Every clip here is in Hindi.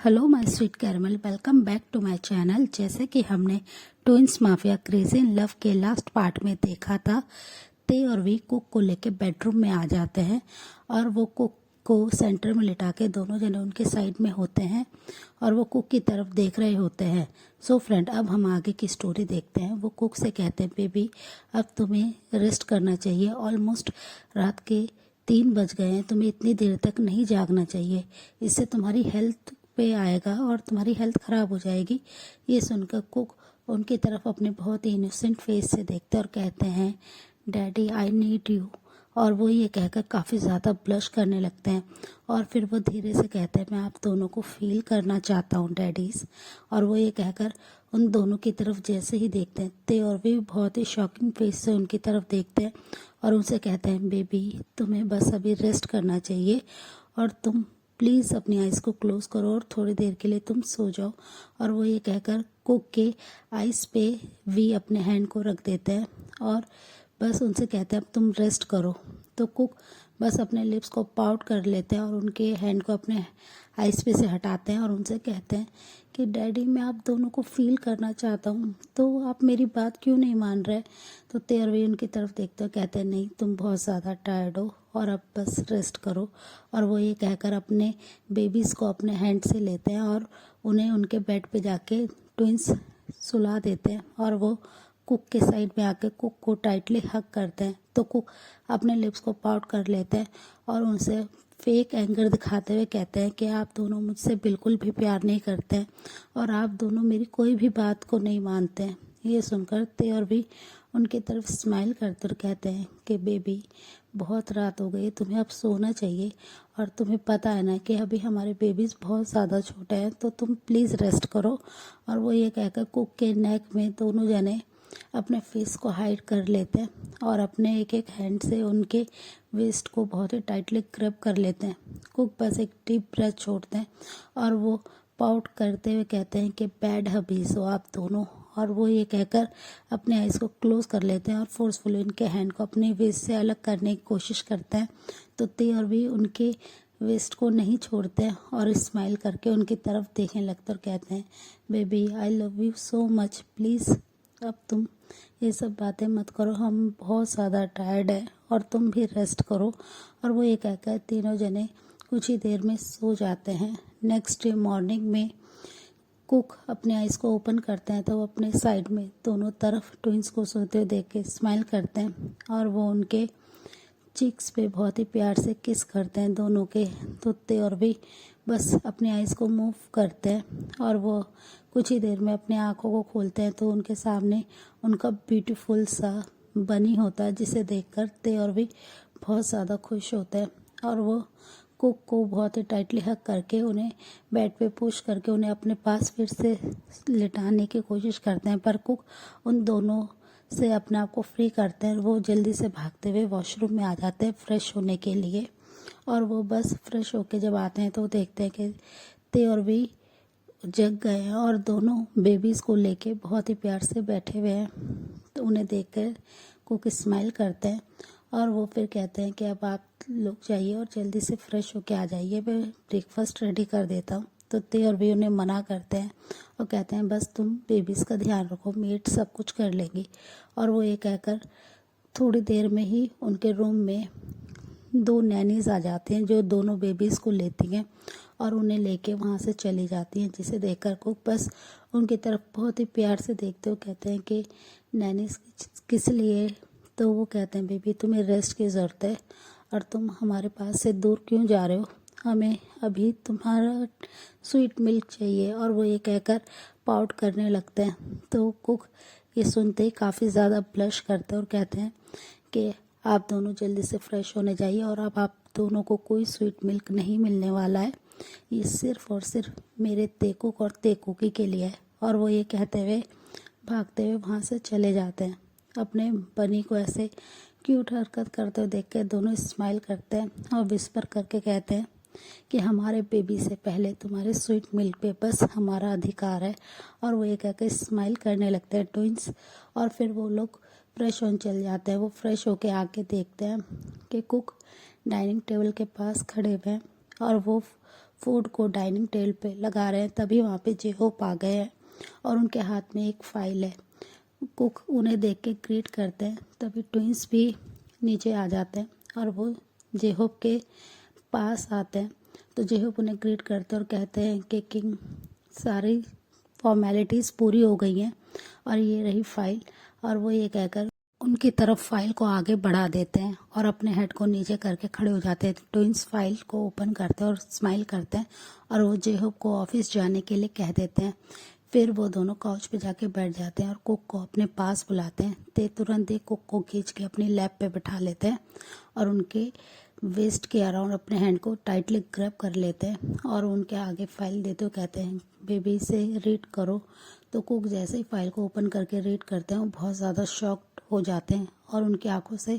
Hello my sweet caramel, welcome back to my channel. जैसे कि हमने twins mafia crazy in love के लास्ट पार्ट में देखा था, ते और वी कुक को लेके बेडरूम में आ जाते हैं और वो कुक को सेंटर में लिटा के दोनों जने उनके साइड में होते हैं और वो कुक की तरफ देख रहे होते हैं। सो फ्रेंड, अब हम आगे की स्टोरी देखते हैं। वो कुक से कहते हैं, बेबी अब तुम्हें रेस्ट करना चाहिए, ऑलमोस्ट रात के 3 बज गए हैं, तुम्हें इतनी देर तक नहीं जागना चाहिए, इससे तुम्हारी हेल्थ पे आएगा और तुम्हारी हेल्थ खराब हो जाएगी। ये सुनकर कुक उनकी तरफ अपने बहुत ही इनोसेंट फेस से देखते और कहते हैं, डैडी आई नीड यू। और वो ये कहकर काफ़ी ज़्यादा ब्लश करने लगते हैं और फिर वो धीरे से कहते हैं, मैं आप दोनों को फील करना चाहता हूँ डैडीज़। और वो ये कहकर उन दोनों की तरफ जैसे ही देखते हैं, ते और भी बहुत ही शॉकिंग फेस से उनकी तरफ देखते हैं और उनसे कहते हैं, बेबी तुम्हें बस अभी रेस्ट करना चाहिए और तुम प्लीज़ अपनी आइज़ को क्लोज़ करो और थोड़ी देर के लिए तुम सो जाओ। और वो ये कहकर कुक के आइज़ पे वी अपने हैंड को रख देते हैं और बस उनसे कहते हैं, अब तुम रेस्ट करो। तो कुक बस अपने लिप्स को पाउट कर लेते हैं और उनके हैंड को अपने आइज़ पे से हटाते हैं और उनसे कहते हैं कि डैडी मैं आप दोनों को फील करना चाहता हूँ, तो आप मेरी बात क्यों नहीं मान रहे। तो तेरहवीं उनकी तरफ देखते हो कहते हैं, नहीं तुम बहुत ज़्यादा टायर्ड हो और अब बस रेस्ट करो। और वो ये कहकर अपने बेबीज़ को अपने हैंड से लेते हैं और उन्हें उनके बेड पे जाके ट्विंस सुला देते हैं और वो कुक के साइड में आके कुक को टाइटली हग करते हैं। तो कुक अपने लिप्स को पाउट कर लेते हैं और उनसे फेक एंगर दिखाते हुए कहते हैं कि आप दोनों मुझसे बिल्कुल भी प्यार नहीं करते हैं और आप दोनों मेरी कोई भी बात को नहीं मानते हैं। ये सुनकर ते और भी उनकी तरफ स्माइल करते और कहते हैं कि बेबी बहुत रात हो गई, तुम्हें अब सोना चाहिए और तुम्हें पता है ना कि अभी हमारे बेबीज़ बहुत ज़्यादा छोटे हैं, तो तुम प्लीज़ रेस्ट करो। और वो ये कहकर कुक के नेक में दोनों जने अपने फेस को हाइड कर लेते हैं और अपने एक एक हैंड से उनके वेस्ट को बहुत ही टाइटली ग्रैब कर लेते हैं। कुक बस एक डीप ब्रेथ छोड़ते हैं और वो पाउट करते हुए कहते हैं कि बैड हबीज हो आप दोनों। और वो ये कहकर अपने आइज़ को क्लोज कर लेते हैं और फोर्सफुली उनके हैंड को अपने वेस्ट से अलग करने की कोशिश करते हैं। तो ते और भी उनके वेस्ट को नहीं छोड़ते हैं और स्माइल करके उनकी तरफ देखने लगते और कहते हैं, baby I love you so much, please अब तुम ये सब बातें मत करो, हम बहुत ज़्यादा टायर्ड है और तुम भी रेस्ट करो। और वो ये कहकर तीनों जने कुछ ही देर में सो जाते हैं। नेक्स्ट डे मॉर्निंग में कुक अपने आइज़ को ओपन करते हैं तो वो अपने साइड में दोनों तरफ ट्विंस को सोते हुए देख के स्माइल करते हैं और वो उनके चिक्स पे बहुत ही प्यार से किस करते हैं दोनों के। तो और भी बस अपने आइज़ को मूव करते हैं और वो कुछ ही देर में अपने आँखों को खोलते हैं तो उनके सामने उनका ब्यूटीफुल सा बनी होता है, जिसे देखकर ते और भी बहुत ज़्यादा खुश होते हैं और वो कुक को बहुत ही टाइटली हग करके उन्हें बेड पे पुश करके उन्हें अपने पास फिर से लिटाने की कोशिश करते हैं, पर कुक उन दोनों से अपने आप को फ्री करते हैं। वो जल्दी से भागते हुए वॉशरूम में आ जाते हैं फ्रेश होने के लिए और वो बस फ्रेश होके जब आते हैं तो देखते हैं कि ते और भी जग गए हैं और दोनों बेबीज़ को लेके बहुत ही प्यार से बैठे हुए हैं। तो उन्हें देखकर कुक स्माइल करते हैं और वो फिर कहते हैं कि अब आप लोग जाइए और जल्दी से फ्रेश होके आ जाइए, मैं ब्रेकफास्ट रेडी कर देता हूँ। तो ते और भी उन्हें मना करते हैं और कहते हैं, बस तुम बेबीज़ का ध्यान रखो, मेड सब कुछ कर लेंगी। और वो ये कहकर थोड़ी देर में ही उनके रूम में 2 नैनीज़ आ जाती हैं जो दोनों बेबीज़ को लेती हैं और उन्हें लेके वहाँ से चली जाती हैं, जिसे देखकर कुक बस उनकी तरफ बहुत ही प्यार से देखते हुए कहते हैं कि नैनीज़ किस लिए। तो वो कहते हैं, बेबी तुम्हें रेस्ट की ज़रूरत है और तुम हमारे पास से दूर क्यों जा रहे हो, हमें अभी तुम्हारा स्वीट मिल्क चाहिए। और वो ये कहकर पाउट करने लगते हैं। तो कुक ये सुनते ही काफ़ी ज़्यादा ब्लश करते हैं और कहते हैं कि आप दोनों जल्दी से फ्रेश होने जाइए और अब आप दोनों को कोई स्वीट मिल्क नहीं मिलने वाला है, ये सिर्फ और सिर्फ मेरे तेकुक और तेकुकी के लिए है। और वो ये कहते हुए भागते हुए वहाँ से चले जाते हैं। अपने बनी को ऐसे क्यूट हरकत करते हुए देख के दोनों स्माइल करते हैं और विस्पर करके कहते हैं कि हमारे बेबी से पहले तुम्हारे स्वीट मिल्क पे बस हमारा अधिकार है। और वो ये कहकर स्माइल करने लगते हैं ट्विंस और फिर वो लोग फ्रेश होने चल जाते हैं। वो फ्रेश होके आके देखते हैं कि कुक डाइनिंग टेबल के पास खड़े हुए हैं और वो फूड को डाइनिंग टेबल पे लगा रहे हैं, तभी वहाँ पे जेहोप आ गए हैं और उनके हाथ में एक फाइल है। कुक उन्हें देख के ग्रीट करते हैं, तभी ट्विंस भी नीचे आ जाते हैं और वो जेहोप के पास आते हैं। तो जेहोप उन्हें ग्रीट करते हैं और कहते हैं कि किंग, सारी फॉर्मेलिटीज़ पूरी हो गई हैं और ये रही फाइल। और वो ये कहकर उनकी तरफ फाइल को आगे बढ़ा देते हैं और अपने हेड को नीचे करके खड़े हो जाते हैं। ट्विंस फाइल को ओपन करते हैं और स्माइल करते हैं और वो जेहोप को ऑफिस जाने के लिए कह देते हैं। फिर वो दोनों काउच पे जाके बैठ जाते हैं और कुक को अपने पास बुलाते हैं। ते तुरंत ही कुक को खींच के अपनी लैप पे बिठा लेते हैं और उनके वेस्ट के अराउंड अपने हैंड को टाइटली ग्रैब कर लेते हैं और उनके आगे फाइल देते हुए कहते हैं, बेबी से रीड करो। तो कुक जैसे ही फाइल को ओपन करके रीड करते हैं वो बहुत ज़्यादा शॉक्ड हो जाते हैं और उनकी आंखों से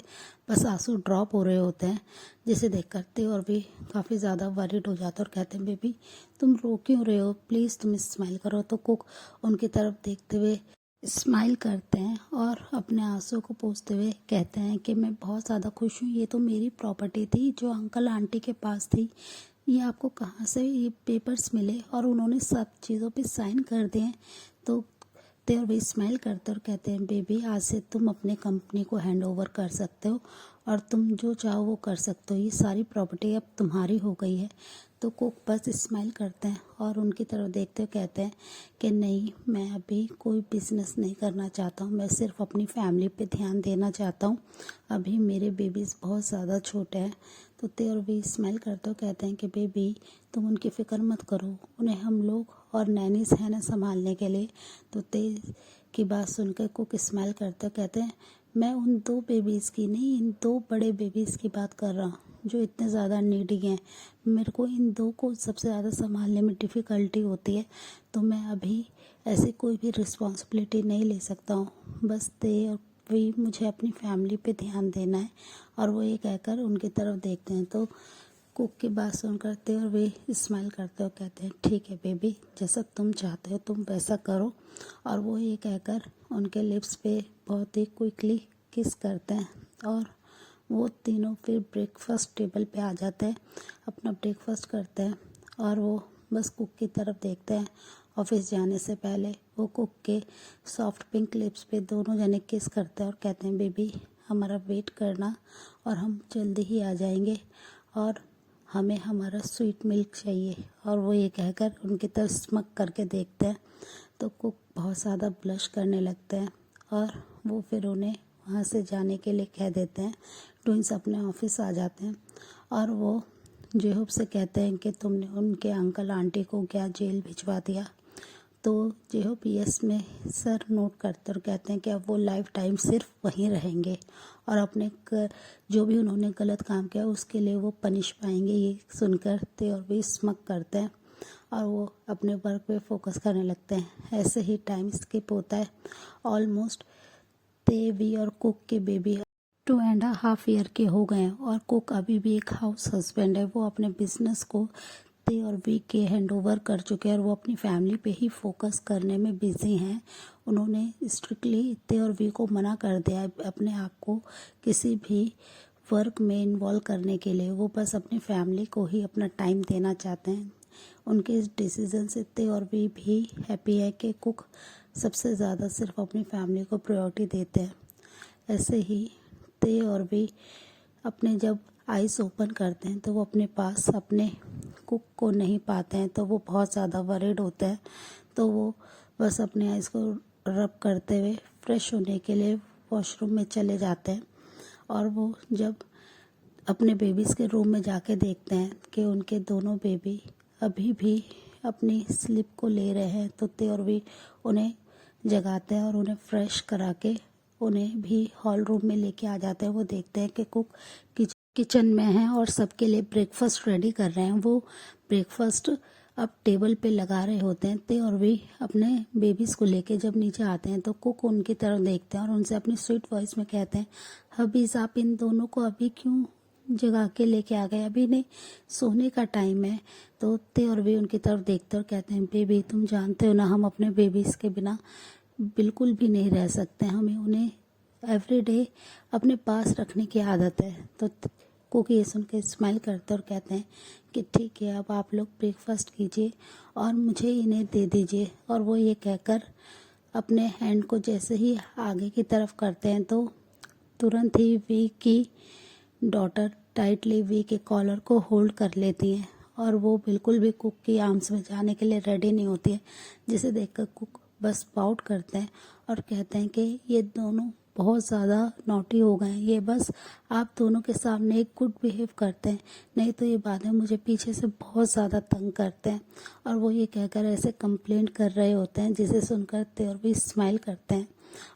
बस आंसू ड्रॉप हो रहे होते हैं, जिसे देख करते और भी काफ़ी ज़्यादा वरीड हो जाते हैं और कहते हैं, बेबी तुम रो क्यों रहे हो, प्लीज़ तुम स्माइल करो। तो कुक उनकी तरफ देखते हुए स्माइल करते हैं और अपने आंसू को पोंछते हुए कहते हैं कि मैं बहुत ज़्यादा खुश हूँ, ये तो मेरी प्रॉपर्टी थी जो अंकल आंटी के पास थी, ये आपको कहाँ से ये पेपर्स मिले और उन्होंने सब चीज़ों पे साइन कर दिए। तो और वे स्माइल करते और कहते हैं, बेबी आज से तुम अपने कंपनी को हैंड ओवर कर सकते हो और तुम जो चाहो वो कर सकते हो, ये सारी प्रॉपर्टी अब तुम्हारी हो गई है। तो कुक बस स्माइल करते हैं और उनकी तरफ देखते हुए कहते हैं कि नहीं, मैं अभी कोई बिजनेस नहीं करना चाहता हूँ, मैं सिर्फ अपनी फैमिली पे ध्यान देना चाहता हूँ, अभी मेरे बेबीज़ बहुत ज़्यादा छोटे हैं। तो ते और भी स्माइल करते हुए कहते हैं कि बेबी तुम उनकी फ़िक्र मत करो, उन्हें हम लोग और नैनीस है ना संभालने के लिए। तो ते की बात सुनकर कुक स्माइल करते कहते हैं, मैं उन 2 बेबीज़ की नहीं, इन 2 बड़े बेबीज़ की बात कर रहा हूँ जो इतने ज़्यादा नीडी हैं। मेरे को इन 2 को सबसे ज़्यादा संभालने में डिफ़िकल्टी होती है, तो मैं अभी ऐसी कोई भी रिस्पॉन्सिबिलिटी नहीं ले सकता हूँ। बस ते और भी मुझे अपनी फैमिली पे ध्यान देना है। और वो ये कहकर उनकी तरफ देखते हैं। तो कुक की बात सुन करते और वे स्माइल करते और कहते हैं, ठीक है बेबी, जैसा तुम चाहते हो तुम वैसा करो। और वो ये कहकर उनके लिप्स पे बहुत ही क्विकली किस करते हैं और वो तीनों फिर ब्रेकफास्ट टेबल पे आ जाते हैं, अपना ब्रेकफास्ट करते हैं और वो बस कुक की तरफ देखते हैं। ऑफिस जाने से पहले वो कुक के सॉफ्ट पिंक लिप्स पे दोनों जने किस करते हैं और कहते हैं, बेबी हमारा वेट करना और हम जल्दी ही आ जाएंगे और हमें हमारा स्वीट मिल्क चाहिए। और वो ये कहकर उनकी तरफ स्मक करके देखते हैं। तो कुक बहुत ज़्यादा ब्लश करने लगते हैं और वो फिर उन्हें वहाँ से जाने के लिए कह देते हैं। ट्विंस अपने ऑफिस आ जाते हैं और वो जेहोप से कहते हैं कि तुमने उनके अंकल आंटी को क्या जेल भिजवा दिया। तो जेहोप यस में सर नोट करते और कहते हैं कि अब वो लाइफ टाइम सिर्फ वहीं रहेंगे और अपने जो भी उन्होंने गलत काम किया उसके लिए वो पनिश पाएंगे। ये सुनकर ते और भी स्मक करते हैं और वो अपने वर्क पे फोकस करने लगते हैं। ऐसे ही टाइम स्किप होता है। ऑलमोस्ट ते वी और कुक के बेबी 2.5 ईयर के हो गए हैं और कुक अभी भी एक हाउस हस्बैंड है। वो अपने बिजनेस को ते और वी के हैंड ओवर कर चुके हैं और वो अपनी फैमिली पे ही फोकस करने में बिजी हैं। उन्होंने स्ट्रिक्टली ते और वी को मना कर दिया है अपने आप को किसी भी वर्क में इन्वॉल्व करने के लिए। वो बस अपनी फैमिली को ही अपना टाइम देना चाहते हैं। उनके इस डिसीजन से ते और वी भी हैप्पी है कि कुक सबसे ज़्यादा सिर्फ अपनी फैमिली को प्रायोरिटी देते हैं। ऐसे ही ते और भी अपने जब आइज़ ओपन करते हैं तो वो अपने पास अपने कुक को नहीं पाते हैं, तो वो बहुत ज़्यादा वरीड होते हैं। तो वो बस अपने आइज़ को रब करते हुए फ्रेश होने के लिए वॉशरूम में चले जाते हैं। और वो जब अपने बेबीज़ के रूम में जाके देखते हैं कि उनके दोनों बेबी अभी भी अपनी स्लीप को ले रहे हैं, तो ते और भी उन्हें जगाते हैं और उन्हें फ्रेश करा के उन्हें भी हॉल रूम में लेके आ जाते हैं। वो देखते हैं कि कुक किचन में हैं और सबके लिए ब्रेकफास्ट रेडी कर रहे हैं। वो ब्रेकफास्ट अब टेबल पे लगा रहे होते हैं। ते और भी अपने बेबीज़ को लेके जब नीचे आते हैं तो कुक उनकी तरफ देखते हैं और उनसे अपनी स्वीट वॉइस में कहते हैं, हबीज़ आप इन दोनों को अभी क्यों जगा के लेके आ गए, अभी नहीं सोने का टाइम है। तो ते और भी उनकी तरफ देखते और कहते हैं, बेबी तुम जानते हो ना हम अपने बेबीज़ के बिना बिल्कुल भी नहीं रह सकते, हमें उन्हें एवरी डे अपने पास रखने की आदत है। तो कुक ये सुन के स्माइल करते और कहते हैं कि ठीक है, अब आप लोग ब्रेकफास्ट कीजिए और मुझे इन्हें दे दीजिए। और वो ये कहकर अपने हैंड को जैसे ही आगे की तरफ करते हैं तो तुरंत ही वी की डॉटर टाइटली वी के कॉलर को होल्ड कर लेती है और वो बिल्कुल भी कुक की आर्म्स में जाने के लिए रेडी नहीं होती है, जिसे देखकर कुक बस पाउट करते हैं और कहते हैं कि ये दोनों बहुत ज़्यादा नॉटी हो गए हैं, ये बस आप दोनों के सामने एक गुड बिहेव करते हैं, नहीं तो ये बाद में मुझे पीछे से बहुत ज़्यादा तंग करते हैं। और वो ये कहकर ऐसे कंप्लेंट कर रहे होते हैं, जिसे सुनकर तेवर भी स्माइल करते हैं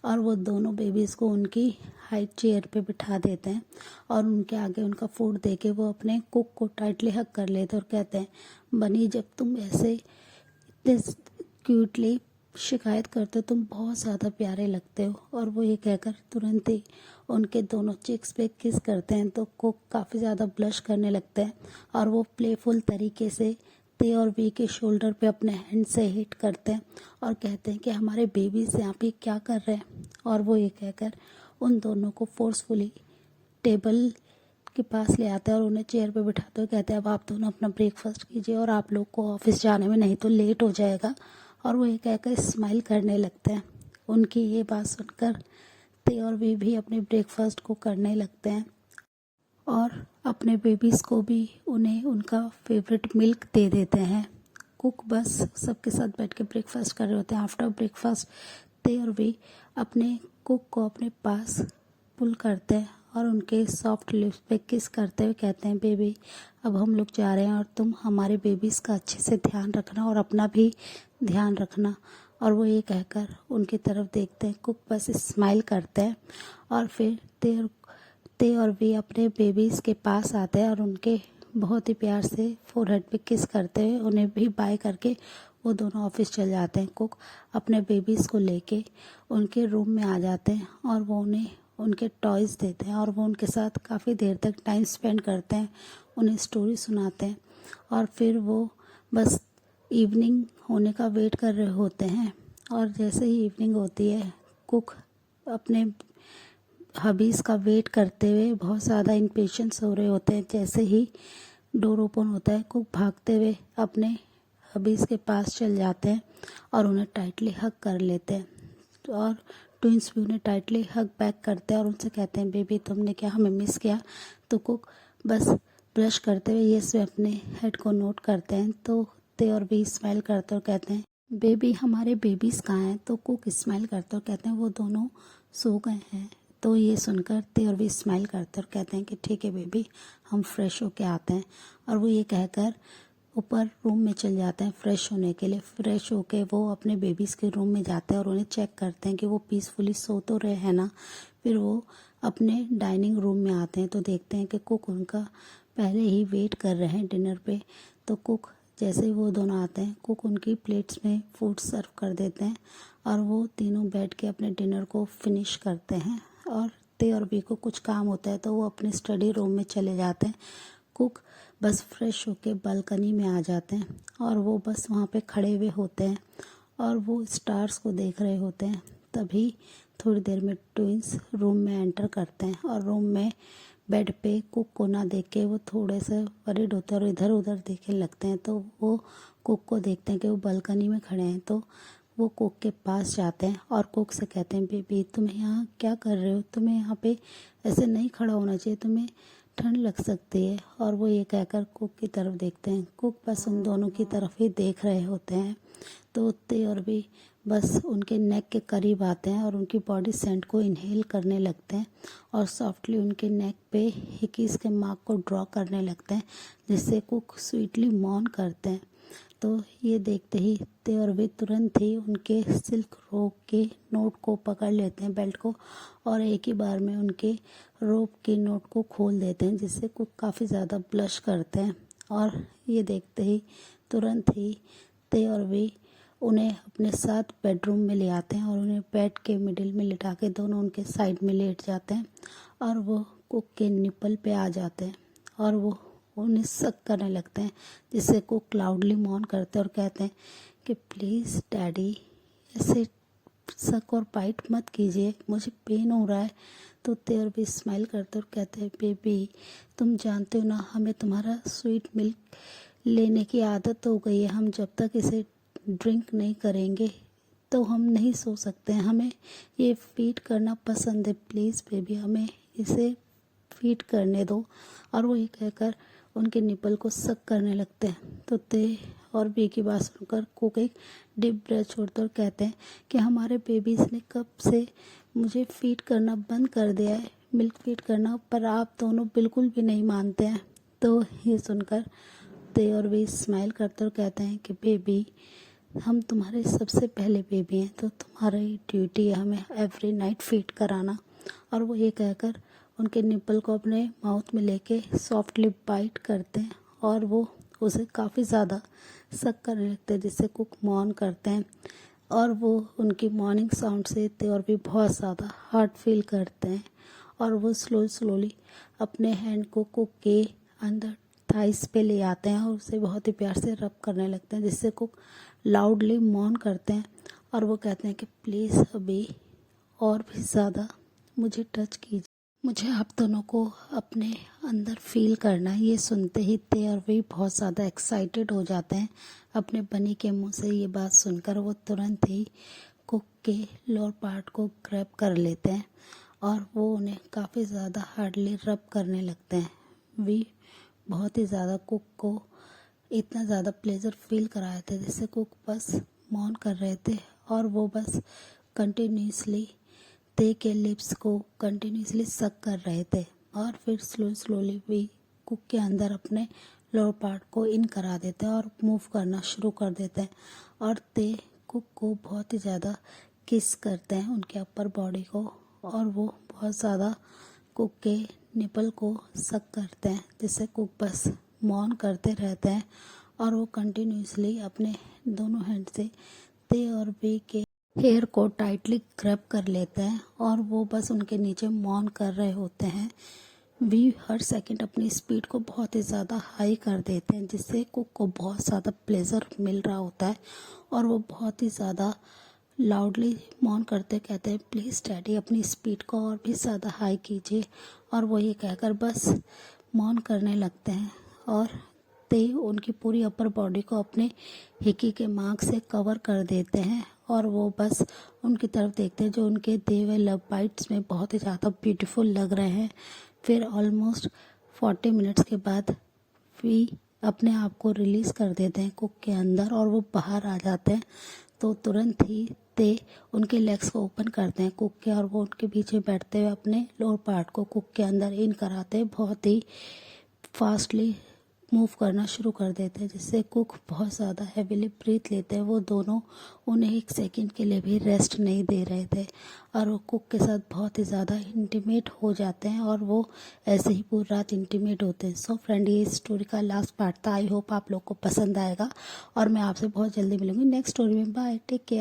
और वो दोनों बेबीज़ को उनकी हाई चेयर पे बिठा देते हैं और उनके आगे उनका फूड देके वो अपने कुक को टाइटली हग कर लेते हैं और कहते हैं, बनी जब तुम ऐसे इतने क्यूटली शिकायत करते हो, तुम बहुत ज़्यादा प्यारे लगते हो। और वो ये कहकर तुरंत ही उनके दोनों चिक्स पे किस करते हैं तो कुक काफ़ी ज़्यादा ब्लश करने लगते हैं और वो प्लेफुल तरीके से ते और वी के शोल्डर पे अपने हैंड से हिट करते हैं और कहते हैं कि हमारे बेबीज यहाँ पे क्या कर रहे हैं। और वो ये कहकर उन दोनों को फोर्सफुली टेबल के पास ले आते हैं और उन्हें चेयर पे बिठाते हुए कहते हैं, अब आप दोनों अपना ब्रेकफास्ट कीजिए और आप लोग को ऑफिस जाने में नहीं तो लेट हो जाएगा। और वो ये कहकर स्माइल करने लगते हैं। उनकी ये बात सुनकर ते और वी भी अपने ब्रेकफास्ट को करने लगते हैं और अपने बेबीज़ को भी उन्हें उनका फेवरेट मिल्क दे देते हैं। कुक बस सबके साथ बैठ के ब्रेकफास्ट कर रहे होते हैं। आफ्टर ब्रेकफास्ट ते और वी अपने कुक को अपने पास पुल करते हैं और उनके सॉफ्ट लिप्स पे किस करते हुए कहते हैं, बेबी अब हम लोग जा रहे हैं और तुम हमारे बेबीज़ का अच्छे से ध्यान रखना और अपना भी ध्यान रखना। और वो ये कहकर उनकी तरफ देखते हैं। कुक बस स्माइल करते हैं और फिर ते और वी अपने बेबीज़ के पास आते हैं और उनके बहुत ही प्यार से फोरहेड पे किस करते हुए उन्हें भी बाय करके वो दोनों ऑफिस चल जाते हैं। कुक अपने बेबीज़ को लेके उनके रूम में आ जाते हैं और वो उन्हें उनके टॉयज़ देते हैं और वो उनके साथ काफ़ी देर तक टाइम स्पेंड करते हैं, उन्हें स्टोरी सुनाते हैं और फिर वो बस इवनिंग होने का वेट कर रहे होते हैं। और जैसे ही इवनिंग होती है, कुक अपने हबीज़ का वेट करते हुए बहुत ज़्यादा इम्पेशेंस हो रहे होते हैं। जैसे ही डोर ओपन होता है, कुक भागते हुए अपने हबीज़ के पास चल जाते हैं और उन्हें टाइटली हग कर लेते हैं और ट्विंस भी उन्हें टाइटली हग बैक करते हैं और उनसे कहते हैं, बेबी तुमने क्या हमें मिस किया। तो कुक बस ब्रश करते हुए ये से अपने हेड को नोट करते हैं तो ते और भी स्माइल करते और कहते हैं, बेबी हमारे बेबीज़ कहाँ हैं। तो कुक स्माइल करते और कहते हैं, वो दोनों सो गए हैं। तो ये सुनकर ते और भी स्माइल करते और कहते हैं कि ठीक है बेबी, हम फ्रेश होके आते हैं। और वो ये कहकर ऊपर रूम में चल जाते हैं फ्रेश होने के लिए। फ्रेश होके वो अपने बेबीज़ के रूम में जाते हैं और उन्हें चेक करते हैं कि वो पीसफुली सो तो रहे हैं ना। फिर वो अपने डाइनिंग रूम में आते हैं तो देखते हैं कि कुक उनका पहले ही वेट कर रहे हैं डिनर पे। तो कुक जैसे ही वो दोनों आते हैं, कुक उनकी प्लेट्स में फूड सर्व कर देते हैं और वो तीनों बैठ के अपने डिनर को फिनिश करते हैं। और ते और बी को कुछ काम होता है तो वो अपने स्टडी रूम में चले जाते हैं। कुक बस फ्रेश होके बालकनी में आ जाते हैं और वो बस वहाँ पे खड़े हुए होते हैं और वो स्टार्स को देख रहे होते हैं। तभी थोड़ी देर में ट्विंस रूम में एंटर करते हैं और रूम में बेड पे कुक को ना देख के वो थोड़े से वरीड होते हैं और इधर उधर देखने लगते हैं। तो वो कुक को देखते हैं कि वो बालकनी में खड़े हैं तो वो कुक के पास जाते हैं और कुक से कहते हैं, बेबी तुम यहाँ क्या कर रहे हो, तुम्हें यहाँ पे ऐसे नहीं खड़ा होना चाहिए, तुम्हें ठंड लग सकती है। और वो ये कहकर कुक की तरफ देखते हैं। कुक बस उन दोनों की तरफ ही देख रहे होते हैं तो ते और भी बस उनके नेक के करीब आते हैं और उनकी बॉडी सेंट को इनहेल करने लगते हैं और सॉफ्टली उनके नेक पे हिकीज़ के मार्क को ड्रॉ करने लगते हैं, जिससे कुक स्वीटली मौन करते हैं। तो ये देखते ही ते और भी तुरंत ही उनके सिल्क रोप के नोट को पकड़ लेते हैं, बेल्ट को, और एक ही बार में उनके रोप की नोट को खोल देते हैं, जिससे कुक काफ़ी ज़्यादा ब्लश करते हैं। और ये देखते ही तुरंत ही ते और भी उन्हें अपने साथ बेडरूम में ले आते हैं और उन्हें बेड के मिडिल में लिटा के दोनों उनके साइड में लेट जाते हैं और वो कुक के निपल पे आ जाते हैं और वो उन्हें सक करने लगते हैं, जिससे कुक लाउडली मौन करते हैं और कहते हैं कि प्लीज़ डैडी ऐसे सक और बाइट मत कीजिए, मुझे पेन हो रहा है। तो ते और वी स्माइल करते और कहते हैं बेबी तुम जानते हो ना, हमें तुम्हारा स्वीट मिल्क लेने की आदत हो गई है। हम जब तक इसे ड्रिंक नहीं करेंगे तो हम नहीं सो सकते हैं। हमें ये फीड करना पसंद है, प्लीज़ बेबी हमें इसे फीड करने दो। और वो ये कहकर उनके निपल को सक करने लगते हैं। तो ते और बी की बात सुनकर कुक एक डीप ब्रेथ छोड़ते और कहते हैं कि हमारे बेबीज़ ने कब से मुझे फीड करना बंद कर दिया है, मिल्क फीड करना, पर आप दोनों बिल्कुल भी नहीं मानते हैं। तो ये सुनकर ते और वी स्माइल करते और कहते हैं कि बेबी हम तुम्हारे सबसे पहले बेबी हैं, तो तुम्हारी ड्यूटी है हमें एवरी नाइट फीड कराना। और वो ये कहकर उनके निपल को अपने माउथ में लेके सॉफ्टली बाइट करते हैं और वो उसे काफ़ी ज़्यादा सक करने लगते हैं, जिससे कुक मौन करते हैं। और वो उनकी मॉर्निंग साउंड से ते और भी बहुत ज़्यादा हार्ट फील करते हैं। और वो स्लोली अपने हैंड को कुक के अंदर थाइस पे ले आते हैं और उसे बहुत ही प्यार से रब करने लगते हैं, जिससे कुक लाउडली मौन करते हैं। और वो कहते हैं कि प्लीज़ अभी और भी ज़्यादा मुझे टच कीजिए, मुझे आप दोनों को अपने अंदर फील करना है। ये सुनते ही ते और वी बहुत ज़्यादा एक्साइटेड हो जाते हैं। अपने बनी के मुंह से ये बात सुनकर वो तुरंत ही कुक के लोअर पार्ट को ग्रैब कर लेते हैं और वो उन्हें काफ़ी ज़्यादा हार्डली रब करने लगते हैं। वी बहुत ही ज़्यादा कुक को इतना ज़्यादा प्लेजर फील कराए थे, जिससे कुक बस मौन कर रहे थे और वो बस कंटिन्यूसली ते के लिप्स को कंटिन्यूसली सक कर रहे थे। और फिर स्लोली वी कुक के अंदर अपने लोअर पार्ट को इन करा देते हैं और मूव करना शुरू कर देते हैं। और ते कुक को बहुत ही ज़्यादा किस करते हैं उनके अपर बॉडी को, और वो बहुत ज़्यादा कुक के निपल को सक करते हैं, जिससे कुक बस मौन करते रहते हैं। और वो कंटिन्यूसली अपने दोनों हैंड से ते और वी के हेयर को टाइटली ग्रैब कर लेते हैं और वो बस उनके नीचे मौन कर रहे होते हैं। वी हर सेकंड अपनी स्पीड को बहुत ही ज़्यादा हाई कर देते हैं, जिससे कुक को बहुत ज़्यादा प्लेजर मिल रहा होता है। और वो बहुत ही ज़्यादा लाउडली मौन करते कहते हैं प्लीज़ डैडी अपनी स्पीड को और भी ज़्यादा हाई कीजिए। और वो ये कहकर बस मौन करने लगते हैं और ते उनकी पूरी अपर बॉडी को अपने हिकी के मार्क से कवर कर देते हैं और वो बस उनकी तरफ देखते हैं, जो उनके दिए हुए लव बाइट्स में बहुत ही ज़्यादा ब्यूटीफुल लग रहे हैं। फिर ऑलमोस्ट 40 मिनट्स के बाद वी अपने आप को रिलीज़ कर देते हैं कुक के अंदर और वो बाहर आ जाते हैं। तो तुरंत ही ते उनके लेग्स को ओपन करते हैं कुक के, और वो उनके पीछे बैठते हुए अपने लोअर पार्ट को कुक के अंदर इन कराते हैं, बहुत ही फास्टली मूव करना शुरू कर देते हैं, जिससे कुक बहुत ज़्यादा हैवीली ब्रीथ लेते हैं। वो दोनों उन्हें एक सेकंड के लिए भी रेस्ट नहीं दे रहे थे और वो कुक के साथ बहुत ही ज़्यादा इंटीमेट हो जाते हैं और वो ऐसे ही पूरी रात इंटीमेट होते हैं। सो फ्रेंड, ये स्टोरी का लास्ट पार्ट था। आई होप आप लोग को पसंद आएगा और मैं आपसे बहुत जल्दी मिलूंगी नेक्स्ट स्टोरी में। Bye, take care.